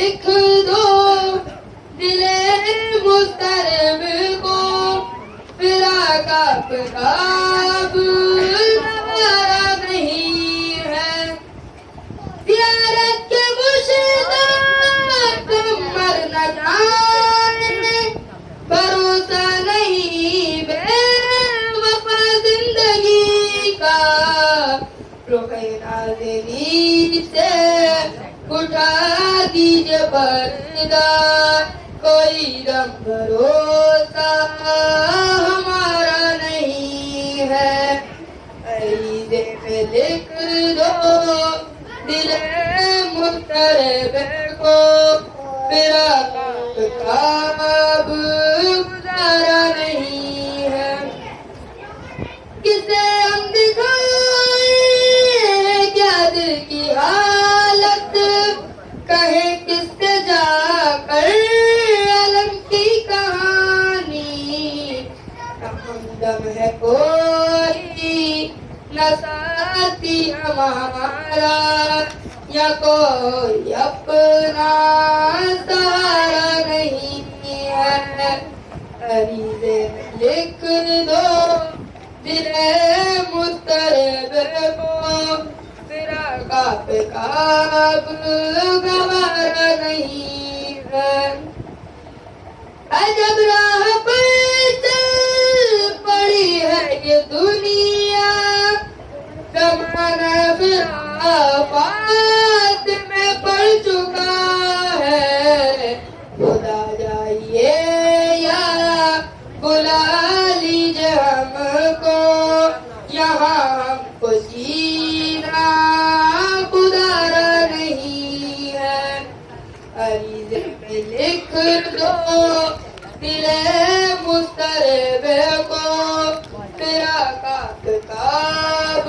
लिख दो दिले मुस्तरब को, फिराक आपका अब हमारा नहीं है। ज़ियारत के मुश्ताक तुम मर न जाए, भरोसा नहीं बेवफा जिंदगी का। रुख़े नाज़नीं से उठा दीजिए पर्दा, कोई गम भरोसा हमारा नहीं है। अरीज़े में लिख दो दिले मुस्तरब को, फिराक का अब गुज़ारा नहीं है। किसे हम दिखाएं क्या दिल की हालत, कहे किससे जाकर अलम की कहानी। न हमदम है कोई न साथी हमारा, या कोई अपना सहारा नहीं है। अरीज़े में लिख दो दिले मुस्तरब को, फिराक आपका अब गवारा नहीं है। अजब राह पर चल पड़ी है ये दुनिया, ज़माना ख़िलाफ़त में पड़ चुका है। खुदा जाइए या बुला लीजिए हमको, यहाँ हमको जीना गुज़ारा नहीं है। अरीज़े में लिख दो दिले मुस्तरब को, फिराक आपका अब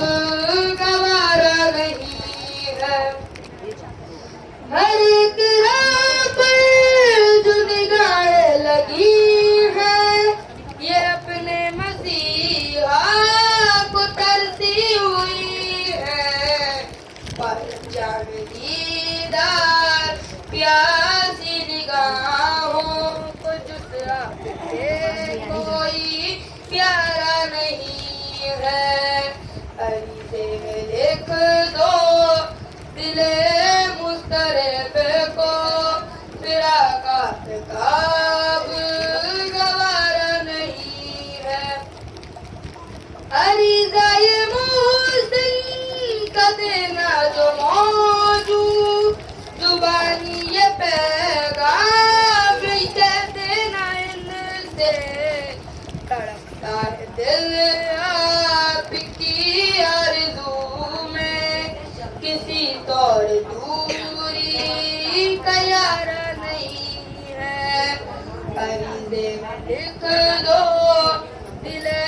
गवारा नहीं है। हर एक राह पर जो निगाहें लगी है, ये अपने मसीहा को तरसी हुई है। पहचान दीदार प्यासी निगाहों को जुसरा के कोई प्यारा नहीं है। अरीज़े में लिख दो दिले मुस्तरब को, फिराक आपका अब गवारा नहीं है। अरीज़ा ये मुहसिन का देना जो मौजूद, जुबानी ये पैगाम कहते ना इनसे। तड़पता है दिल आपकी आरज़ू में, किसी तौर दूरी का यारा नहीं है। अरीज़े में लिख दो दिले